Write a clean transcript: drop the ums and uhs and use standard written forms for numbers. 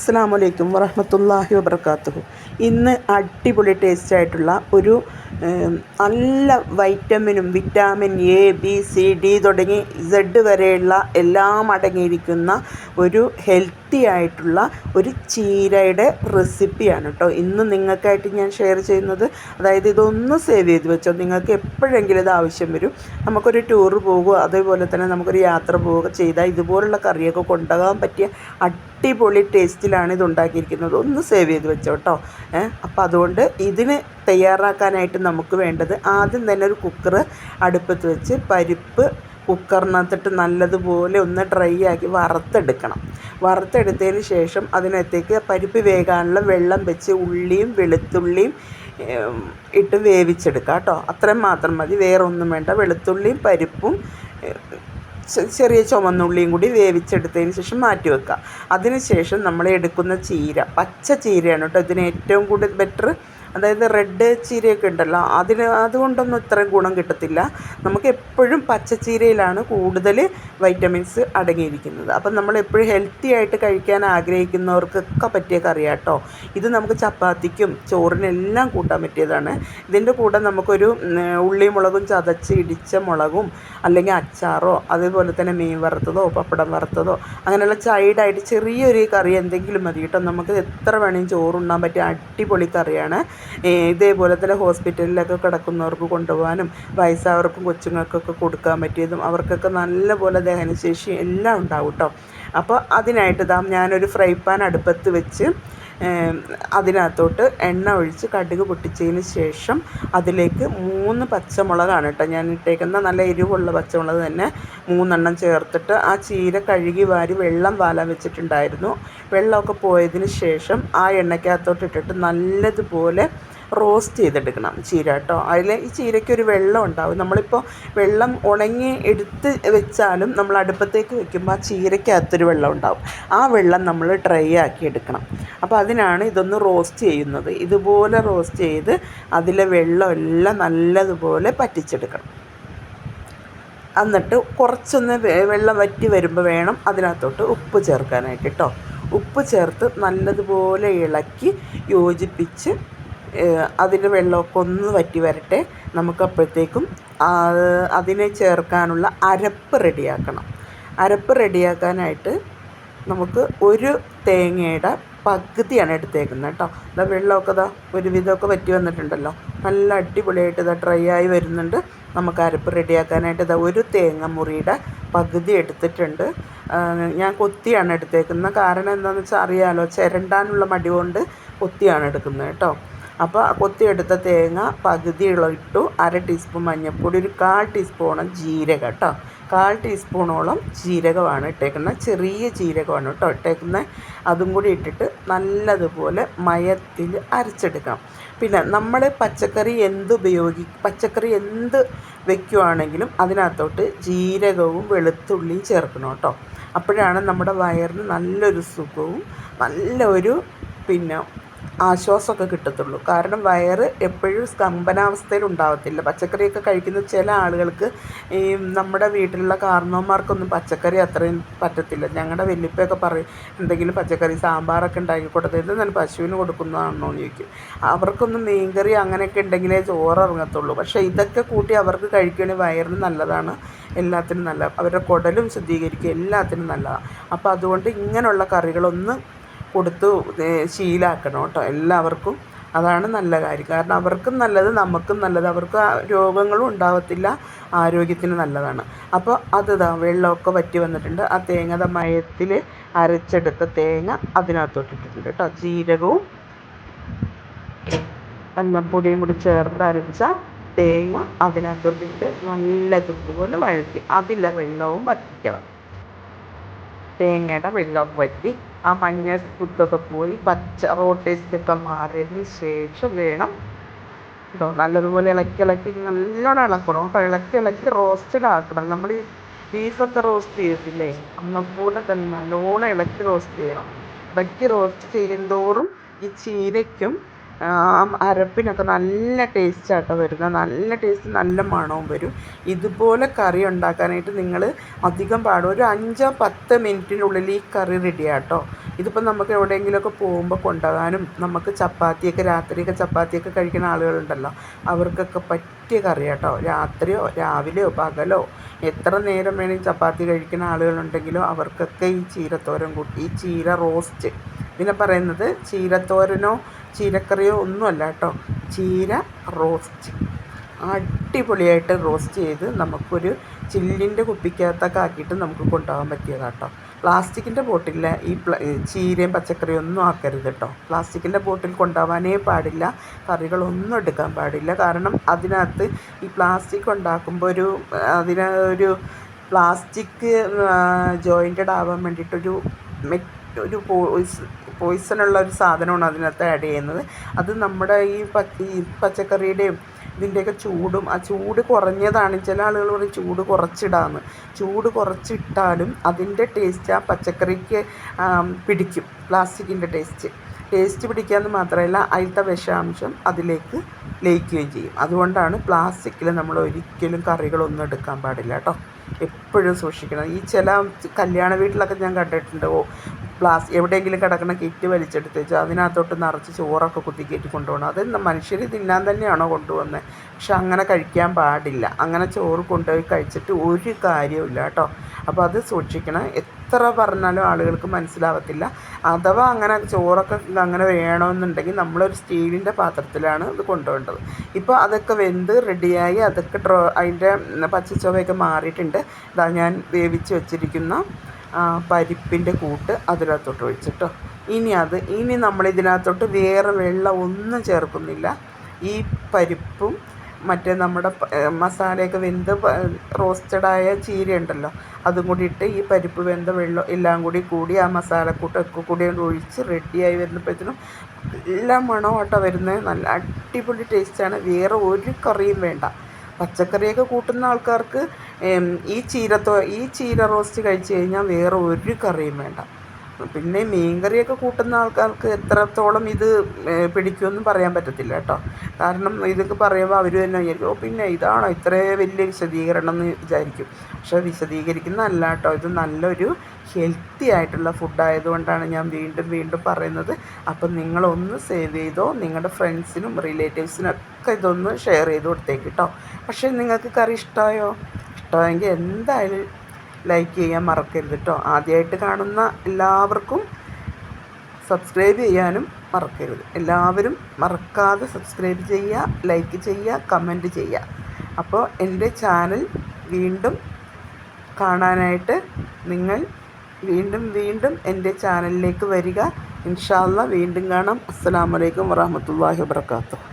അസ്സലാമു അലൈക്കും വറഹ്മത്തുള്ളാഹി വബറകാതുഹു. ഇന്ന് അടിപൊളി ടേസ്റ്റ് ആയിട്ടുള്ള ഒരു നല്ല vitamin A B C D തുടങ്ങി സെഡ് വരെയുള്ള എല്ലാം അടങ്ങിയിരിക്കുന്ന ഒരു ഹെൽത്തി ആയിട്ടുള്ള ഒരു ചീരയുടെ റെസിപ്പിയാണ് കേട്ടോ ഇന്ന് നിങ്ങൾക്കായിട്ട് ഞാൻ ഷെയർ ചെയ്യുന്നത്. അതായത് ഇതൊന്ന് സേവ് ചെയ്ത് വെച്ചോ, നിങ്ങൾക്ക് എപ്പോഴെങ്കിലും ഇത് ആവശ്യം വരും. നമുക്കൊരു ടൂർ പോകുക, അതേപോലെ തന്നെ നമുക്കൊരു യാത്ര പോവുക ചെയ്താൽ ഇതുപോലുള്ള കറിയൊക്കെ കൊണ്ടുപോകാൻ പറ്റിയ അടിപൊളി ടേസ്റ്റിലാണ് ഇത് ഉണ്ടാക്കിയിരിക്കുന്നത്. ഒന്ന് സേവ് ചെയ്ത് വെച്ചോ കേട്ടോ. അപ്പോൾ അതുകൊണ്ട് ഇതിന് തയ്യാറാക്കാനായിട്ട് നമുക്ക് വേണ്ടത് ആദ്യം തന്നെ ഒരു കുക്കർ അടുപ്പത്ത് വെച്ച് പരിപ്പ് കുക്കറിനകത്തിട്ട് നല്ലതുപോലെ ഒന്ന് ഡ്രൈ ആക്കി വറുത്തെടുത്തതിന് ശേഷം അതിനകത്തേക്ക് പരിപ്പ് വേകാനുള്ള വെള്ളം വെച്ച് ഉള്ളിയും വെളുത്തുള്ളിയും ഇട്ട് വേവിച്ചെടുക്കുക കേട്ടോ. അത്രയും മാത്രം മതി, വേറെ ഒന്നും വേണ്ട. വെളുത്തുള്ളിയും പരിപ്പും ചെറിയ ചുവന്നുള്ളിയും കൂടി വേവിച്ചെടുത്തതിന് ശേഷം മാറ്റി വെക്കുക. അതിന് ശേഷം നമ്മൾ എടുക്കുന്ന ചീര പച്ച ചീരയാണ് കേട്ടോ ഇതിന് ഏറ്റവും കൂടുതൽ ബെറ്റർ. അതായത് റെഡ് ചീരയൊക്കെ ഉണ്ടല്ലോ, അതുകൊണ്ടൊന്നും ഇത്രയും ഗുണം കിട്ടത്തില്ല. നമുക്ക് എപ്പോഴും പച്ചച്ചീരയിലാണ് കൂടുതൽ വൈറ്റമിൻസ് അടങ്ങിയിരിക്കുന്നത്. അപ്പം നമ്മൾ എപ്പോഴും ഹെൽത്തി ആയിട്ട് കഴിക്കാൻ ആഗ്രഹിക്കുന്നവർക്കൊക്കെ പറ്റിയ കറിയാണ് കേട്ടോ ഇത്. നമുക്ക് ചപ്പാത്തിക്കും ചോറിനെല്ലാം കൂട്ടാൻ പറ്റിയതാണ്. ഇതിൻ്റെ കൂടെ നമുക്കൊരു ഉള്ളി മുളകും ചതച്ച് ഇടിച്ച മുളകും അല്ലെങ്കിൽ അച്ചാറോ അതേപോലെ തന്നെ മീൻ വറുത്തതോ പപ്പടം വറുത്തതോ അങ്ങനെയുള്ള സൈഡായിട്ട് ചെറിയൊരു കറി എന്തെങ്കിലും മതി കേട്ടോ. നമുക്ക് എത്ര വേണമെങ്കിലും ചോറുണ്ണാൻ പറ്റിയ അടിപൊളി കറിയാണ്. ഇതേപോലെ തന്നെ ഹോസ്പിറ്റലിലൊക്കെ കിടക്കുന്നവർക്ക് കൊണ്ടുപോകാനും വയസ്സായവർക്കും കൊച്ചുങ്ങൾക്കൊക്കെ കൊടുക്കാൻ പറ്റിയതും അവർക്കൊക്കെ നല്ലപോലെ ദഹനശേഷി എല്ലാം ഉണ്ടാവും കേട്ടോ. അപ്പോൾ അതിനായിട്ട് ഞാനൊരു ഫ്രൈ പാൻ അടുപ്പത്ത് വെച്ച് അതിനകത്തോട്ട് എണ്ണ ഒഴിച്ച് കടുക് പൊട്ടിച്ചതിന് ശേഷം അതിലേക്ക് 3 പച്ചമുളകാണ് കേട്ടോ ഞാൻ ഇട്ടേക്കുന്ന. നല്ല എരിവുള്ള പച്ചമുളക് തന്നെ 3 ചേർത്തിട്ട് ആ ചീര കഴുകി വാരി വെള്ളം വാലാൻ വെച്ചിട്ടുണ്ടായിരുന്നു. വെള്ളമൊക്കെ പോയതിന് ശേഷം ആ എണ്ണയ്ക്കകത്തോട്ട് ഇട്ടിട്ട് നല്ലതുപോലെ റോസ്റ്റ് ചെയ്തെടുക്കണം ചീര കേട്ടോ. ഈ ചീരയ്ക്കൊരു വെള്ളം ഉണ്ടാവും. നമ്മളിപ്പോൾ വെള്ളം ഉണങ്ങി എടുത്ത് വെച്ചാലും നമ്മൾ അടുപ്പത്തേക്ക് വെക്കുമ്പോൾ ആ ചീരയ്ക്കകത്തൊരു വെള്ളം ഉണ്ടാവും. ആ വെള്ളം നമ്മൾ ഡ്രൈ ആക്കി എടുക്കണം. അപ്പോൾ അതിനാണ് ഇതൊന്ന് റോസ്റ്റ് ചെയ്യുന്നത്. ഇതുപോലെ റോസ്റ്റ് ചെയ്ത് അതിലെ വെള്ളമെല്ലാം നല്ലതുപോലെ പറ്റിച്ചെടുക്കണം. എന്നിട്ട് കുറച്ചൊന്ന് വെള്ളം വറ്റി വരുമ്പോൾ വേണം അതിനകത്തോട്ട് ഉപ്പ് ചേർക്കാനായിട്ട് കേട്ടോ. ഉപ്പ് ചേർത്ത് നല്ലതുപോലെ ഇളക്കി യോജിപ്പിച്ച് അതിൻ്റെ വെള്ളമൊക്കെ ഒന്ന് വറ്റി വരട്ടെ. നമുക്കപ്പോഴത്തേക്കും അതിനെ ചേർക്കാനുള്ള അരപ്പ് റെഡിയാക്കണം. അരപ്പ് റെഡിയാക്കാനായിട്ട് നമുക്ക് ഒരു തേങ്ങയുടെ പകുതിയാണ് എടുത്തേക്കുന്നത് കേട്ടോ. വെള്ളമൊക്കെ ഒരുവിധമൊക്കെ വറ്റി വന്നിട്ടുണ്ടല്ലോ, നല്ല അടിപൊളിയായിട്ട് ഡ്രൈ ആയി വരുന്നുണ്ട്. നമുക്ക് അരപ്പ് റെഡിയാക്കാനായിട്ട് ഒരു തേങ്ങ മുറിയുടെ പകുതി എടുത്തിട്ടുണ്ട്. ഞാൻ കൊത്തിയാണ് എടുത്തേക്കുന്നത്. കാരണം എന്താണെന്ന് വെച്ചാൽ അറിയാമല്ലോ, ചിരണ്ടാനുള്ള മടി കൊണ്ട് കൊത്തിയാണ് എടുക്കുന്നത് കേട്ടോ. അപ്പോൾ കൊത്തിയെടുത്ത തേങ്ങ പകുതി ഇട്ടു. 1/2 ടീസ്പൂൺ മഞ്ഞൾപ്പൊടി, ഒരു 1/4 ടീസ്പൂൺ ജീരകം കേട്ടോ. 1/4 ടീസ്പൂണോളം ജീരകമാണ് ഇട്ടേക്കുന്നത്. ചെറിയ ജീരകമാണ് കേട്ടോ ഇട്ടേക്കുന്നത്. അതും കൂടി ഇട്ടിട്ട് നല്ലതുപോലെ മയത്തിൽ അരച്ചെടുക്കാം. പിന്നെ നമ്മൾ പച്ചക്കറി എന്ത് വെക്കുവാണെങ്കിലും അതിനകത്തോട്ട് ജീരകവും വെളുത്തുള്ളിയും ചേർക്കണം കേട്ടോ. അപ്പോഴാണ് നമ്മുടെ വയറിന് നല്ലൊരു സുഖവും നല്ലൊരു ആശ്വാസമൊക്കെ കിട്ടത്തുള്ളൂ. കാരണം വയറ് എപ്പോഴും സ്തംഭനാവസ്ഥയിൽ ഉണ്ടാവത്തില്ല. പച്ചക്കറിയൊക്കെ കഴിക്കുന്ന ചില ആളുകൾക്ക് നമ്മുടെ വീട്ടിലുള്ള കാരണവന്മാർക്കൊന്നും പച്ചക്കറി അത്രയും പറ്റത്തില്ല. ഞങ്ങളുടെ വല്യപ്പയൊക്കെ പറയും, എന്തെങ്കിലും പച്ചക്കറി സാമ്പാറൊക്കെ ഉണ്ടാക്കി കൊടുത്തത് നല്ല പശുവിന് കൊടുക്കുന്നതാണോ എന്ന് ചോദിക്കും. അവർക്കൊന്നും മീൻകറി അങ്ങനെയൊക്കെ ഉണ്ടെങ്കിലേ ചോറ് ഇറങ്ങത്തുള്ളൂ. പക്ഷേ ഇതൊക്കെ കൂട്ടി അവർക്ക് കഴിക്കുകയാണെങ്കിൽ വയറിന് നല്ലതാണ്, എല്ലാത്തിനും നല്ലതാണ്. അവരുടെ കുടലും ശുദ്ധീകരിക്കും, എല്ലാത്തിനും നല്ലതാണ്. അപ്പോൾ അതുകൊണ്ട് ഇങ്ങനെയുള്ള കറികളൊന്ന് കൊടുത്ത് ശീലമാക്കണം കേട്ടോ എല്ലാവർക്കും. അതാണ് നല്ല കാര്യം. കാരണം അവർക്കും നല്ലത്, നമുക്കും നല്ലത്. അവർക്ക് രോഗങ്ങളും ഉണ്ടാവത്തില്ല, ആരോഗ്യത്തിന് നല്ലതാണ്. അപ്പോൾ വെള്ളമൊക്കെ വറ്റി വന്നിട്ടുണ്ട്. ആ തേങ്ങ മയത്തിൽ അരച്ചെടുത്ത തേങ്ങ അതിനകത്തോട്ട് ഇട്ടിട്ടുണ്ട് കേട്ടോ. ജീരകവും മഞ്ഞൾപ്പൊടിയും കൂടി ചേർത്ത് അരച്ച തേങ്ങ അതിനകത്തോട്ടിട്ട് നല്ലതുപോലെ വഴറ്റി അതിലെ വെള്ളവും വറ്റിക്കണം. തേങ്ങയുടെ വെള്ളം വറ്റി ആ മഞ്ഞ കുത്തൊക്കെ പോയി പച്ച ടേസ്റ്റൊക്കെ മാറിയതിന് ശേഷം വേണം കേട്ടോ നല്ലതുപോലെ ഇളക്കി നല്ലോണം ഇളക്കണം കേട്ടോ. ഇളക്കി റോസ്റ്റഡാക്കണം. നമ്മൾ ഈ ബീഫൊക്കെ റോസ്റ്റ് ചെയ്യത്തില്ലേ, അന്നപ്പോലെ തന്നെ നല്ലോണം ഇളക്കി റോസ്റ്റ് ചെയ്യണം. ഇളക്കി റോസ്റ്റ് ചെയ്യുന്തോറും ഈ ചീരയ്ക്കും അരപ്പിനൊക്കെ നല്ല ടേസ്റ്റാട്ടോ വരുന്നത്, നല്ല ടേസ്റ്റ്, നല്ല മണവും വരും. ഇതുപോലെ കറി ഉണ്ടാക്കാനായിട്ട് നിങ്ങൾ അധികം പാടും, ഒരു 5-10 മിനിറ്റിനുള്ളിൽ ഈ കറി റെഡിയാട്ടോ. ഇതിപ്പോൾ നമുക്ക് എവിടെയെങ്കിലുമൊക്കെ പോകുമ്പോൾ കൊണ്ടുപോകാനും, നമുക്ക് ചപ്പാത്തിയൊക്കെ രാത്രിയൊക്കെ ചപ്പാത്തിയൊക്കെ കഴിക്കുന്ന ആളുകളുണ്ടല്ലോ, അവർക്കൊക്കെ പറ്റിയ കറിയാട്ടോ. രാത്രിയോ രാവിലെയോ പകലോ എത്ര നേരം വേണമെങ്കിൽ ചപ്പാത്തി കഴിക്കുന്ന ആളുകളുണ്ടെങ്കിലോ അവർക്കൊക്കെ ഈ ചീരത്തോരൻ കൂട്ടി, ഈ ചീര റോസ്റ്റ്, ഇതിനെ പറയുന്നത് ചീരത്തോരനോ ചീരക്കറിയോ ഒന്നുമല്ല കേട്ടോ, ചീര റോസ്റ്റ്. അടിപൊളിയായിട്ട് റോസ്റ്റ് ചെയ്ത് നമുക്കൊരു ചില്ലിൻ്റെ കുപ്പിക്കകത്തൊക്കെ ആക്കിയിട്ട് നമുക്ക് കൊണ്ടുപോകാൻ പറ്റിയതാട്ടോ. പ്ലാസ്റ്റിക്കിൻ്റെ ബോട്ടിലിൽ ഈ ചീരയും പച്ചക്കറിയും ഒന്നും ആക്കരുത് കേട്ടോ. പ്ലാസ്റ്റിക്കിൻ്റെ ബോട്ടിൽ കൊണ്ടുപോകാനേ പാടില്ല, കറികളൊന്നും എടുക്കാൻ പാടില്ല. കാരണം അതിനകത്ത് ഈ പ്ലാസ്റ്റിക് ഉണ്ടാക്കുമ്പോൾ അതിനൊരു പ്ലാസ്റ്റിക് ജോയിൻറ്റഡ് ആവാൻ വേണ്ടിയിട്ടൊരു ഒരു പോയിസണുള്ള ഒരു സാധനമാണ് അതിനകത്ത് ആഡ് ചെയ്യുന്നത്. അത് നമ്മുടെ ഈ പച്ചക്കറിയുടെയും ഇതിൻ്റെയൊക്കെ ചൂടും, ആ ചൂട് കുറഞ്ഞതാണ്. ചില ആളുകൾ പറയും ചൂട് കുറച്ചിടാമെന്ന്. ചൂട് കുറച്ചിട്ടാലും അതിൻ്റെ ടേസ്റ്റ് ആ പച്ചക്കറിക്ക് പിടിക്കും. പ്ലാസ്റ്റിക്കിൻ്റെ ടേസ്റ്റ് പിടിക്കാമെന്ന് മാത്രമല്ല അതിലത്തെ വിഷാംശം അതിലേക്ക് ലയിക്കുകയും ചെയ്യും. അതുകൊണ്ടാണ് പ്ലാസ്റ്റിക്കിൽ നമ്മൾ ഒരിക്കലും കറികളൊന്നും എടുക്കാൻ പാടില്ല കേട്ടോ. എപ്പോഴും സൂക്ഷിക്കണം. ഈ ചില കല്യാണ വീട്ടിലൊക്കെ ഞാൻ കണ്ടിട്ടുണ്ട്, എവിടെയെങ്കിലും കിടക്കുന്ന കിറ്റ് വലിച്ചെടുത്ത് വെച്ചാൽ അതിനകത്തോട്ട് നിറച്ച് ചോറൊക്കെ കുത്തിക്കയറ്റി കൊണ്ടുപോകണം. അത് മനുഷ്യർ തിന്നാൻ തന്നെയാണോ കൊണ്ടുവന്നത്? പക്ഷെ അങ്ങനെ കഴിക്കാൻ പാടില്ല. അങ്ങനെ ചോറ് കൊണ്ടുപോയി കഴിച്ചിട്ട് ഒരു കാര്യമില്ല കേട്ടോ. അപ്പോൾ അത് സൂക്ഷിക്കണം. എത്ര പറഞ്ഞാലും ആളുകൾക്ക് മനസ്സിലാവത്തില്ല. അഥവാ അങ്ങനെ ചോറൊക്കെ അങ്ങനെ വേണമെന്നുണ്ടെങ്കിൽ നമ്മളൊരു സ്റ്റീലിൻ്റെ പാത്രത്തിലാണ് ഇത് കൊണ്ടുപോകേണ്ടത്. ഇപ്പോൾ അതൊക്കെ വെന്ത് റെഡിയായി, അതൊക്കെ അതിൻ്റെ പച്ചച്ചൊവയൊക്കെ മാറിയിട്ടുണ്ട്. ഇതാ ഞാൻ വേവിച്ച് വെച്ചിരിക്കുന്ന പരിപ്പിൻ്റെ കൂട്ട് അതിനകത്തോട്ട് ഒഴിച്ചിട്ടോ. ഇനി നമ്മളിതിനകത്തോട്ട് വേറെ വെള്ളം ഒന്നും ചേർക്കുന്നില്ല. ഈ പരിപ്പും മറ്റേ നമ്മുടെ മസാലയൊക്കെ വെന്ത് റോസ്റ്റഡായ ചീര ഉണ്ടല്ലോ, അതും കൂടി ഇട്ട് ഈ പരിപ്പ് വെന്ത വെള്ളം എല്ലാം കൂടി ആ മസാലക്കൂട്ടൊക്കെ കൂടി ഒഴിച്ച് റെഡിയായി വരുന്നപ്പോഴത്തേനും നല്ല മണമാട്ടോ വരുന്നത്. നല്ല അടിപൊളി ടേസ്റ്റാണ്. വേറെ ഒരു കറിയും വേണ്ട. പച്ചക്കറിയൊക്കെ കൂട്ടുന്ന ആൾക്കാർക്ക് ഈ ചീര റോസ്റ്റ് കഴിച്ച് കഴിഞ്ഞാൽ വേറെ ഒരു കറിയും വേണ്ട. പിന്നെ മീൻകറിയൊക്കെ കൂട്ടുന്ന ആൾക്കാർക്ക് എത്രത്തോളം ഇത് പിടിക്കുമെന്നും പറയാൻ പറ്റത്തില്ല കേട്ടോ. കാരണം ഇതൊക്കെ പറയുമ്പോൾ അവർ തന്നെ വിചാരിക്കും, പിന്നെ ഇതാണോ ഇത്രയും വലിയ വിശദീകരണം എന്ന് വിചാരിക്കും. പക്ഷേ വിശദീകരിക്കുന്നതല്ല കേട്ടോ, ഇത് നല്ലൊരു ഹെൽത്തി ആയിട്ടുള്ള ഫുഡായതുകൊണ്ടാണ് ഞാൻ വീണ്ടും പറയുന്നത്. അപ്പം നിങ്ങളൊന്ന് സേവ് ചെയ്തോ, നിങ്ങളുടെ ഫ്രണ്ട്സിനും റിലേറ്റീവ്സിനൊക്കെ ഇതൊന്ന് ഷെയർ ചെയ്ത് കൊടുത്തേക്ക് കേട്ടോ. പക്ഷേ നിങ്ങൾക്ക് കറി ഇഷ്ടമായെങ്കിൽ എന്തായാലും ലൈക്ക് ചെയ്യാൻ മറക്കരുത് കേട്ടോ. ആദ്യമായിട്ട് കാണുന്ന എല്ലാവർക്കും സബ്സ്ക്രൈബ് ചെയ്യാനും മറക്കരുത്. എല്ലാവരും മറക്കാതെ സബ്സ്ക്രൈബ് ചെയ്യുക, ലൈക്ക് ചെയ്യുക, കമൻറ്റ് ചെയ്യുക. അപ്പോൾ എൻ്റെ ചാനൽ വീണ്ടും കാണാനായിട്ട് നിങ്ങൾ വീണ്ടും എൻ്റെ ചാനലിലേക്ക് വരിക. ഇൻഷാ അല്ലാഹ് വീണ്ടും കാണാം. അസ്സലാമു അലൈക്കും വറഹ്മത്തുള്ളാഹി വബറകാതുഹു.